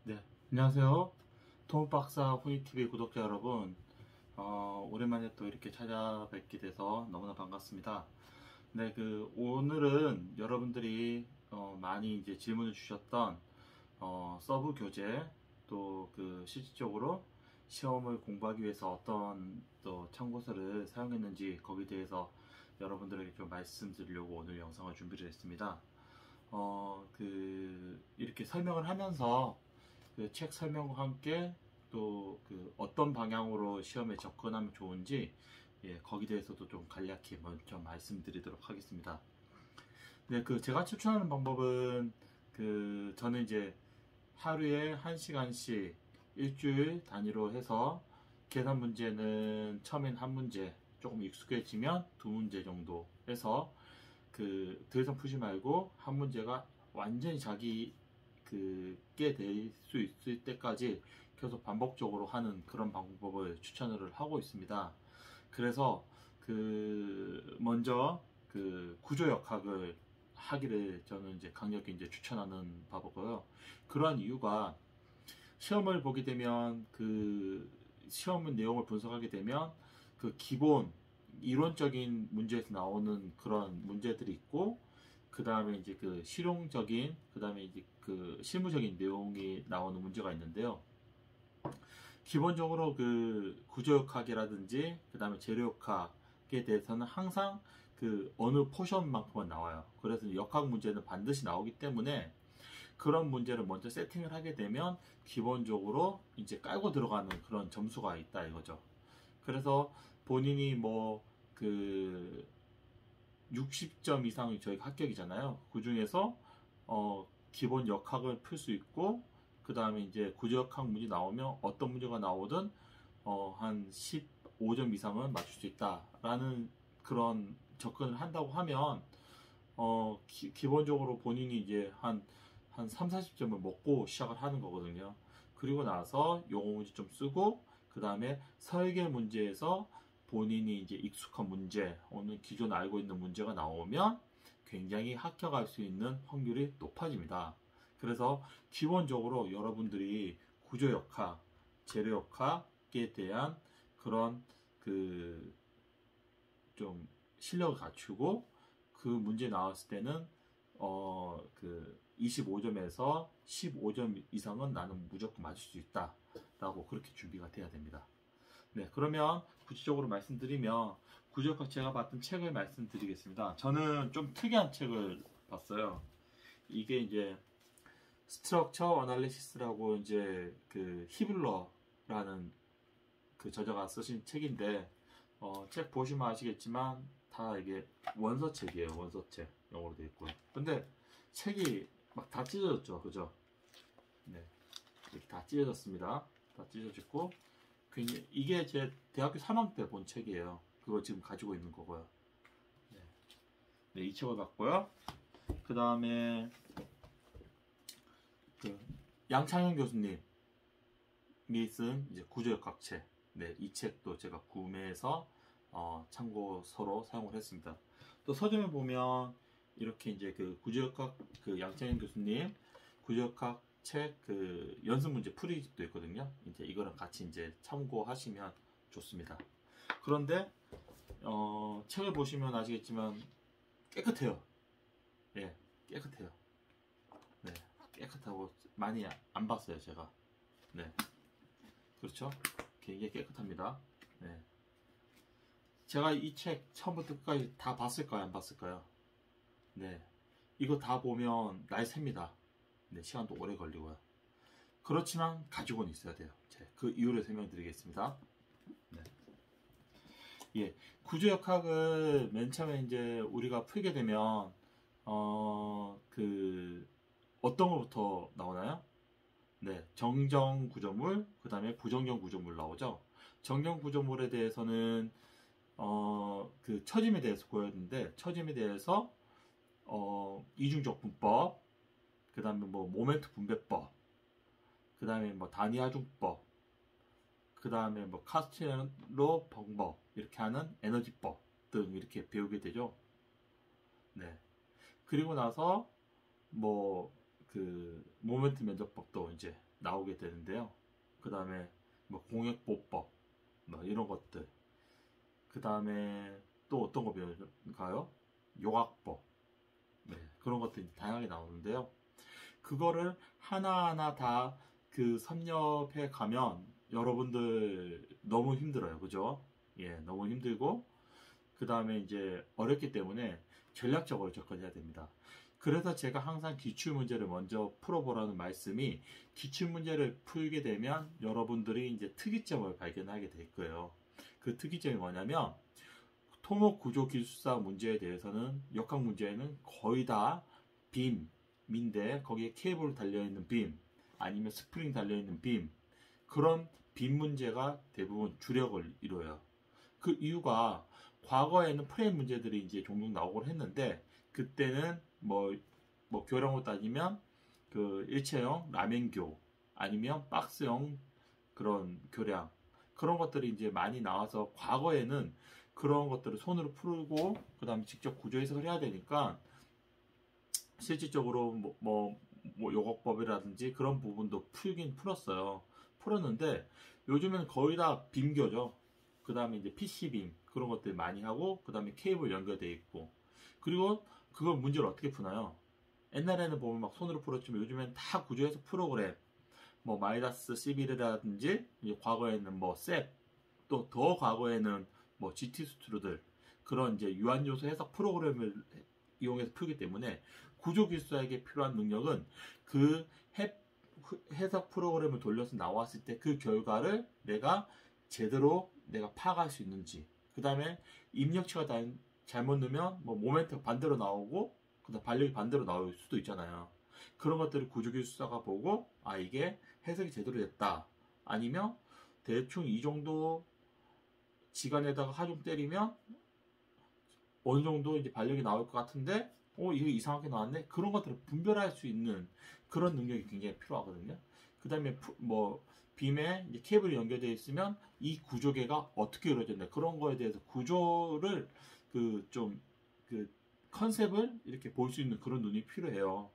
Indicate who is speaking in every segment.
Speaker 1: 네, 안녕하세요. 토목박사 후이TV 구독자 여러분. 오랜만에 또 이렇게 찾아뵙게 돼서 너무나 반갑습니다. 네, 오늘은 여러분들이 많이 이제 질문을 주셨던 서브 교재, 또 실질적으로 시험을 공부하기 위해서 어떤 또 참고서를 사용했는지 거기에 대해서 여러분들에게 좀 말씀드리려고 오늘 영상을 준비를 했습니다. 이렇게 설명을 하면서 책 설명과 함께 또 어떤 방향으로 시험에 접근하면 좋은지, 거기에 대해서도 좀 간략히 먼저 말씀드리도록 하겠습니다. 네, 제가 추천하는 방법은 저는 이제 하루에 1시간씩 일주일 단위로 해서 계산 문제는 처음엔 한 문제, 조금 익숙해지면 두 문제 정도 해서 더 이상 푸지 말고 한 문제가 완전히 자기 게 될 수 있을 때까지 계속 반복적으로 하는 그런 방법을 추천을 하고 있습니다. 그래서 먼저 구조역학을 하기를 저는 이제 강력히 이제 추천하는 바고요. 그러한 이유가 시험을 보게 되면 시험 내용을 분석하게 되면 기본 이론적인 문제에서 나오는 그런 문제들이 있고, 그 다음에 이제 실용적인, 그 다음에 이제 실무적인 내용이 나오는 문제가 있는데요. 기본적으로 구조역학이라든지 그 다음에 재료역학에 대해서는 항상 어느 포션만큼은 나와요. 그래서 역학 문제는 반드시 나오기 때문에 그런 문제를 먼저 세팅을 하게 되면 기본적으로 이제 깔고 들어가는 그런 점수가 있다 이거죠. 그래서 본인이 60점 이상이 저희가 합격이잖아요. 그 중에서 기본 역학을 풀 수 있고, 그 다음에 이제 구조역학 문제 나오면 어떤 문제가 나오든 한 15점 이상은 맞출 수 있다라는 그런 접근을 한다고 하면 기본적으로 본인이 이제 한 3, 40점을 먹고 시작을 하는 거거든요. 그리고 나서 용어 문제 좀 쓰고, 그 다음에 설계 문제에서 본인이 이제 익숙한 문제, 오늘 기존 알고 있는 문제가 나오면 굉장히 합격할 수 있는 확률이 높아집니다. 그래서 기본적으로 여러분들이 구조역학, 재료역학에 대한 그런 좀 실력을 갖추고 문제 나왔을 때는 25점에서 15점 이상은 나는 무조건 맞을 수 있다 라고 그렇게 준비가 돼야 됩니다. 네, 그러면 구체적으로 말씀드리면 구조역학 제가 봤던 책을 말씀드리겠습니다. 저는 좀 특이한 책을 봤어요. 이게 이제 스트럭처 어널리시스라고 이제 히블러라는 저자가 쓰신 책인데, 책 보시면 아시겠지만 다 이게 원서책이에요. 원서책 영어로 되어 있고요. 근데 책이 막 다 찢어졌죠, 그죠? 네, 이렇게 다 찢어졌습니다. 다 찢어졌고, 이게 제 대학교 3학년 때 본 책이에요. 그걸 지금 가지고 있는 거고요. 네, 네, 이 책을 봤고요. 그 다음에 양창현 교수님이 쓴 이제 구조역학 책. 네, 이 책도 제가 구매해서 참고서로 사용을 했습니다. 또 서점에 보면 이렇게 이제 구조역학 양창현 교수님 구조역학 책 연습 문제 풀이집도 있거든요. 이제 이거랑 같이 이제 참고하시면 좋습니다. 그런데 책을 보시면 아시겠지만 깨끗해요. 예, 깨끗해요. 네, 깨끗하고 많이 안 봤어요, 제가. 네, 그렇죠. 굉장히 깨끗합니다. 네, 제가 이 책 처음부터 끝까지 다 봤을까요, 안 봤을까요? 네, 이거 다 보면 날 셉니다. 네, 시간도 오래 걸리고요. 그렇지만 가지고는 있어야 돼요. 그 이유를 설명드리겠습니다. 네. 예, 구조역학을 맨 처음에 이제 우리가 풀게 되면 어떤 것부터 나오나요? 네, 정정 구조물, 그 다음에 부정정 구조물 나오죠. 정정 구조물에 대해서는 처짐에 대해서 보였는데, 처짐에 대해서 이중적 분법, 그 다음에 모멘트 분배법, 그 다음에 단위 하중법, 그 다음에 카스텔로 방법, 이렇게 하는 에너지법 등 이렇게 배우게 되죠. 네. 그리고 나서 모멘트 면적법도 이제 나오게 되는데요. 그 다음에 뭐 공역보법 뭐 이런 것들, 그 다음에 또 어떤 거 배울까요? 요각법, 네, 그런 것들이 다양하게 나오는데요. 그거를 하나하나 다 그 섭렵해 가면 여러분들 너무 힘들어요. 그죠? 예, 너무 힘들고, 그 다음에 이제 어렵기 때문에 전략적으로 접근해야 됩니다. 그래서 제가 항상 기출문제를 먼저 풀어보라는 말씀이, 기출문제를 풀게 되면 여러분들이 이제 특이점을 발견하게 될 거예요. 그 특이점이 뭐냐면, 토목구조기술사 문제에 대해서는 역학 문제에는 거의 다 빔인데 거기에 케이블 달려있는 빔 아니면 스프링 달려있는 빔, 그런 빔 문제가 대부분 주력을 이뤄요. 그 이유가 과거에는 프레임 문제들이 이제 종종 나오곤 했는데, 그때는 뭐 교량으로 따지면 그 일체형 라멘교 아니면 박스형 그런 교량, 그런 것들이 이제 많이 나와서 과거에는 그런 것들을 손으로 풀고 그 다음에 직접 구조 해석을 해야 되니까 실질적으로 뭐 요곡법이라든지 그런 부분도 풀긴 풀었어요. 풀었는데 요즘에는 거의 다 빔교죠. 그 다음에 이제 PC빔 그런 것들 많이 하고, 그 다음에 케이블 연결되어 있고, 그리고 그걸 문제를 어떻게 푸나요? 옛날에는 보면 막 손으로 풀었지만 요즘엔 다 구조해서 프로그램, 뭐 마이다스 11이라든지 과거에는 뭐 셉, 또 더 과거에는 뭐 GT 스튜디오들, 그런 이제 유한 요소 해석 프로그램을 이용해서 풀기 때문에 구조기술사에게 필요한 능력은 그 해석 프로그램을 돌려서 나왔을 때 그 결과를 내가 제대로 내가 파악할 수 있는지, 그 다음에 입력치가 잘못 넣으면 뭐 모멘트가 반대로 나오고 그다음 반력이 반대로 나올 수도 있잖아요. 그런 것들을 구조기술사가 보고 아 이게 해석이 제대로 됐다, 아니면 대충 이 정도 지간에다가 하중 때리면 어느 정도 이제 반력이 나올 것 같은데 이거 이상하게 나왔네, 그런 것들을 분별할 수 있는 그런 능력이 굉장히 필요하거든요. 그 다음에 뭐 빔에 이제 케이블이 연결되어 있으면 이 구조계가 어떻게 이루어졌나, 그런 거에 대해서 구조를 그 컨셉을 이렇게 볼 수 있는 그런 눈이 필요해요.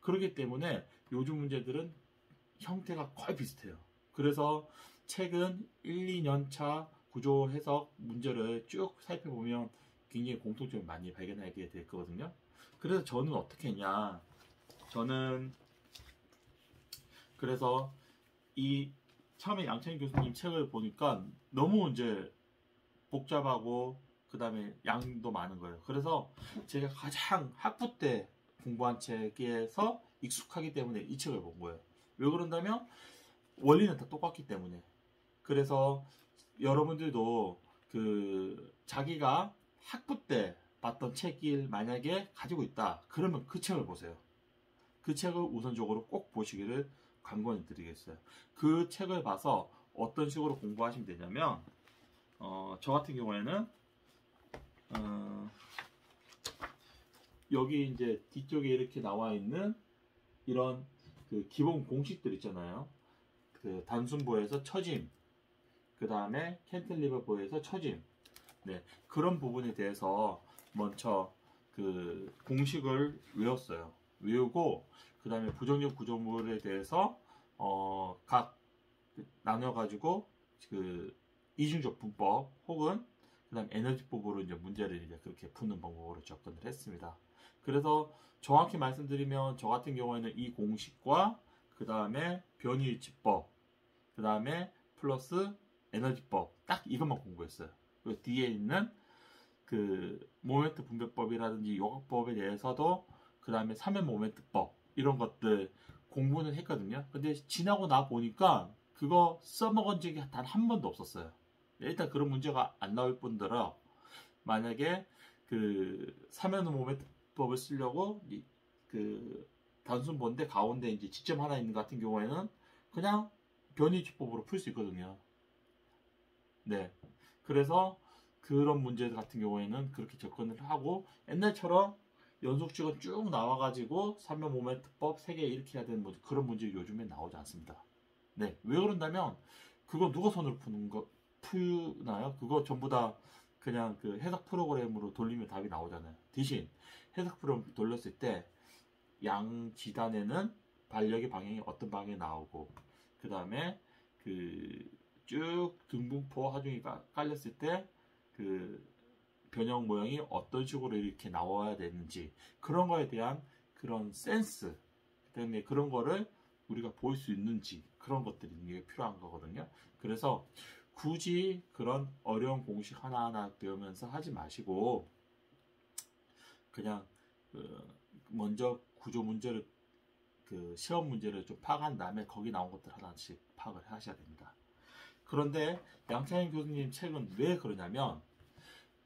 Speaker 1: 그렇기 때문에 요즘 문제들은 형태가 거의 비슷해요. 그래서 최근 1, 2년 차 구조 해석 문제를 쭉 살펴보면 굉장히 공통점을 많이 발견하게 될 거거든요. 그래서 저는 어떻게 했냐, 저는 그래서 이 처음에 양천희 교수님 책을 보니까 너무 이제 복잡하고 그 다음에 양도 많은 거예요. 그래서 제가 가장 학부 때 공부한 책에서 익숙하기 때문에 이 책을 본 거예요. 왜 그런다면 원리는 다 똑같기 때문에. 그래서 여러분들도 그 자기가 학부 때 봤던 책을 만약에 가지고 있다 그러면 그 책을 보세요. 그 책을 우선적으로 꼭 보시기를 강권해 드리겠어요. 그 책을 봐서 어떤 식으로 공부하시면 되냐면 저 같은 경우에는 여기 이제 뒤쪽에 이렇게 나와 있는 이런 그 기본 공식들 있잖아요. 그 단순부에서 처짐, 그 다음에 캔틀리버부에서 처짐, 네, 그런 부분에 대해서 먼저 그 공식을 외웠어요. 외우고 그 다음에 부정적 구조물에 대해서 각 나눠가지고 그 이중적 분법 혹은 그 다음 에너지법으로 이제 문제를 이제 그렇게 푸는 방법으로 접근을 했습니다. 그래서 정확히 말씀드리면 저 같은 경우에는 이 공식과 그 다음에 변이일치법, 그 다음에 플러스 에너지법 딱 이것만 공부했어요. 그 뒤에 있는 그 모멘트 분배법이라든지 요각법에 대해서도 그 다음에 3면 모멘트법 이런 것들 공부는 했거든요. 근데 지나고 나 보니까 그거 써먹은 적이 단 한 번도 없었어요. 일단 그런 문제가 안 나올 뿐더러 만약에 그 3면 모멘트법을 쓰려고 그 단순 본데 가운데 이제 지점 하나 있는 것 같은 경우에는 그냥 변이치법으로 풀 수 있거든요. 네. 그래서 그런 문제 같은 경우에는 그렇게 접근을 하고, 옛날처럼 연속식은 쭉 나와가지고 3면 모멘트법 3개 이렇게 해야 되는 그런 문제 요즘에 나오지 않습니다. 네. 왜 그런다면 그거 누가 손으로 푸나요? 그거 전부 다 그냥 그 해석 프로그램으로 돌리면 답이 나오잖아요. 대신 해석 프로그램 돌렸을 때 양 지단에는 반력의 방향이 어떤 방향에 나오고, 그 다음에 그 쭉 등분포 하중이 깔렸을 때 그 변형 모양이 어떤 식으로 이렇게 나와야 되는지, 그런 거에 대한 그런 센스, 그다음에 그런 거를 우리가 볼 수 있는지, 그런 것들이 이게 필요한 거거든요. 그래서 굳이 그런 어려운 공식 하나하나 배우면서 하지 마시고, 그냥 먼저 구조 문제를, 그 시험 문제를 좀 파악한 다음에 거기 나온 것들 하나씩 파악을 하셔야 됩니다. 그런데 양창현 교수님 책은 왜 그러냐면,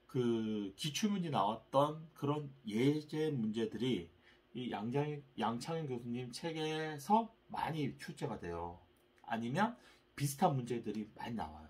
Speaker 1: 그 기출문제 나왔던 그런 예제 문제들이 이 양창현 교수님 책에서 많이 출제가 돼요. 아니면 비슷한 문제들이 많이 나와요.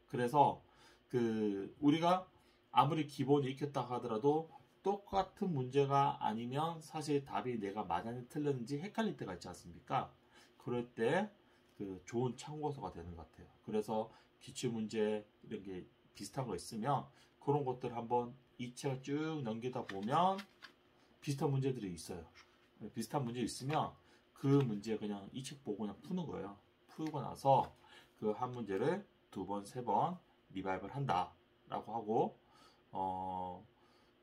Speaker 1: 그래서 그 우리가 아무리 기본을 익혔다 하더라도 똑같은 문제가 아니면 사실 답이 내가 맞았는지 틀렸는지 헷갈릴 때가 있지 않습니까? 그럴 때 그 좋은 참고서가 되는 것 같아요. 그래서 기출문제 이런 게 비슷한 거 있으면 그런 것들 한번 이 책을 쭉 넘기다 보면 비슷한 문제들이 있어요. 비슷한 문제 있으면 그 문제 그냥 이 책 보고 그냥 푸는 거예요. 풀고 나서 그 한 문제를 2번, 3번 리바이벌 한다 라고 하고,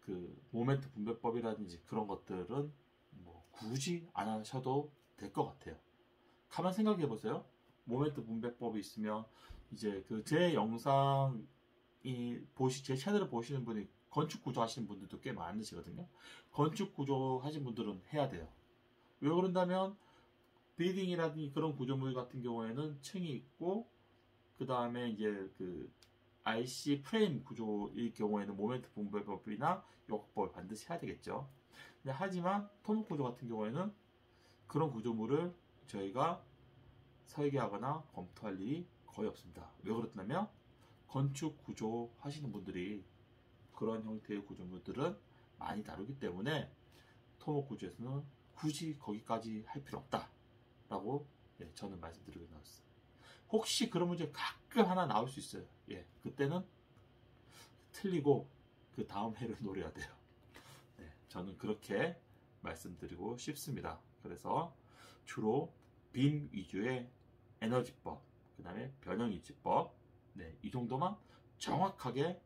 Speaker 1: 그 모멘트 분배법이라든지 그런 것들은 뭐 굳이 안 하셔도 될 것 같아요. 가만 생각해 보세요. 모멘트 분배법이 있으면 이제 그 제 영상 제 채널을 보시는 분이 건축 구조 하시는 분들도 꽤 많으시거든요. 건축 구조 하신 분들은 해야 돼요. 왜 그런다면 빌딩이라든지 그런 구조물 같은 경우에는 층이 있고, 그 다음에 이제 그 RC 프레임 구조일 경우에는 모멘트 분배법이나 요법을 반드시 해야 되겠죠. 하지만 토목 구조 같은 경우에는 그런 구조물을 저희가 설계하거나 검토할 일이 거의 없습니다. 왜 그렇다면 건축 구조 하시는 분들이 그런 형태의 구조물들은 많이 다루기 때문에 토목 구조에서는 굳이 거기까지 할 필요 없다라고 저는 말씀드리고 나왔어요. 혹시 그런 문제 가끔 하나 나올 수 있어요. 그때는 틀리고 그 다음 해를 노려야 돼요. 저는 그렇게 말씀드리고 싶습니다. 그래서 주로 빔 위주의 에너지법, 그 다음에 변형 이치법, 이 정도만 정확하게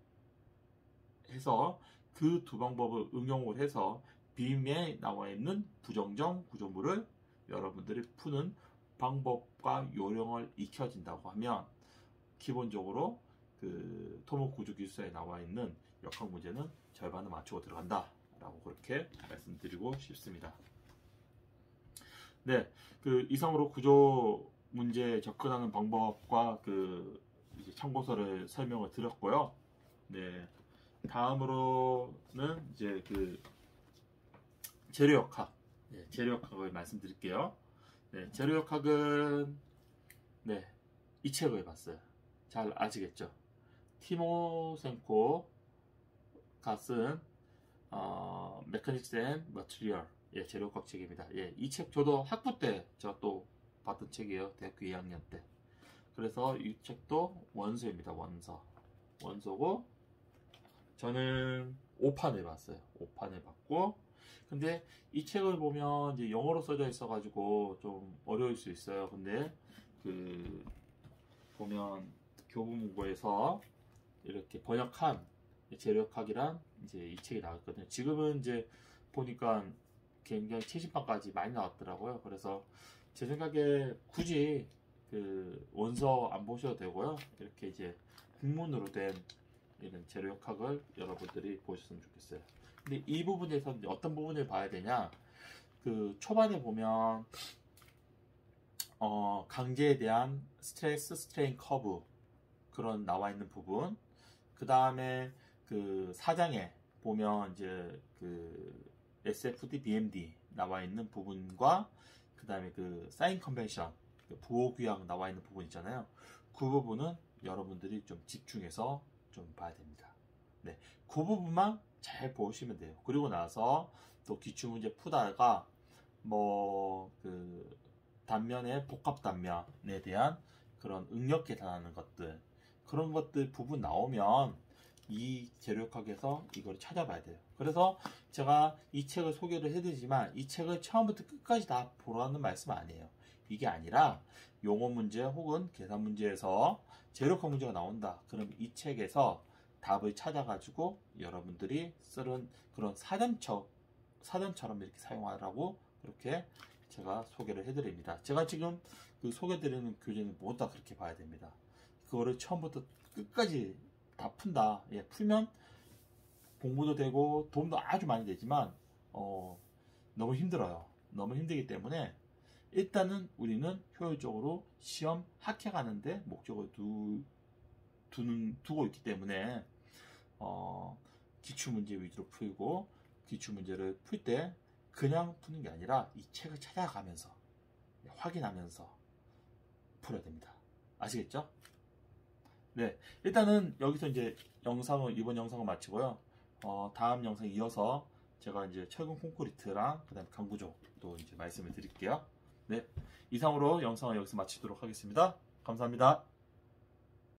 Speaker 1: 해서 그 두 방법을 응용을 해서 빔에 나와 있는 부정정 구조물을 여러분들이 푸는 방법과 요령을 익혀진다고 하면 기본적으로 그 토목 구조 기술서에 나와 있는 역학 문제는 절반을 맞추고 들어간다 라고 그렇게 말씀드리고 싶습니다. 그 이상으로 구조 문제 접근하는 방법과 그 이제 참고서를 설명을 드렸고요. 다음으로는 이제 그 재료역학, 재료역학을 말씀드릴게요. 재료역학은 이 책을 봤어요. 잘 아시겠죠? 티모센코가 쓴 메카닉스 앤 머티리얼 재료역학 책입니다. 이 책 저도 학부 때 제가 또 봤던 책이에요. 대학교 2학년 때. 그래서 이 책도 원서입니다. 원서고 저는 5판을 봤어요. 5판을 봤고, 근데 이 책을 보면 이제 영어로 써져 있어가지고 좀 어려울 수 있어요. 근데 그 보면 교보문고에서 이렇게 번역한 재료역학이란 이제 이 책이 나왔거든요. 지금은 이제 보니까 굉장히 최신판까지 많이 나왔더라고요. 그래서 제 생각에 굳이 그 원서 안 보셔도 되고요. 이렇게 이제 국문으로 된 이런 재료역학을 여러분들이 보셨으면 좋겠어요. 근데 이 부분에서 어떤 부분을 봐야 되냐? 그 초반에 보면 강제에 대한 스트레스 스트레인 커브 그런 나와 있는 부분, 그 다음에 그 4장에 보면 이제 그 SFD, BMD 나와 있는 부분과 그 다음에 그 사인 컨벤션, 부호규약 나와 있는 부분 있잖아요. 그 부분은 여러분들이 좀 집중해서 좀 봐야 됩니다. 그 부분만 잘 보시면 돼요. 그리고 나서 또 기출문제 푸다가 뭐 그 단면의 복합 단면에 대한 그런 응력 계산하는 것들, 그런 것들 부분 나오면 이 재료역학에서 이걸 찾아봐야 돼요. 그래서 제가 이 책을 소개를 해드리지만 이 책을 처음부터 끝까지 다 보라는 말씀은 아니에요. 이게 아니라 용어 문제 혹은 계산 문제에서 재료역학 문제가 나온다. 그럼 이 책에서 답을 찾아가지고 여러분들이 쓰는 그런 사전처럼 이렇게 사용하라고 그렇게 제가 소개를 해드립니다. 제가 지금 그 소개드리는 교재는 모두 다 그렇게 봐야 됩니다. 그거를 처음부터 끝까지 다 푼다. 예, 풀면 공부도 되고 도움도 아주 많이 되지만 너무 힘들어요. 너무 힘들기 때문에 일단은 우리는 효율적으로 시험 합격하는데 목적을 두고 있기 때문에 기출문제 위주로 풀고 기출문제를 풀 때 그냥 푸는 게 아니라 이 책을 찾아가면서 확인하면서 풀어야 됩니다. 아시겠죠? 네, 일단은 여기서 이제 이번 영상을 마치고요. 다음 영상 이어서 제가 이제 철근 콘크리트랑 그다음 강구조도 이제 말씀을 드릴게요. 네, 이상으로 영상을 여기서 마치도록 하겠습니다. 감사합니다.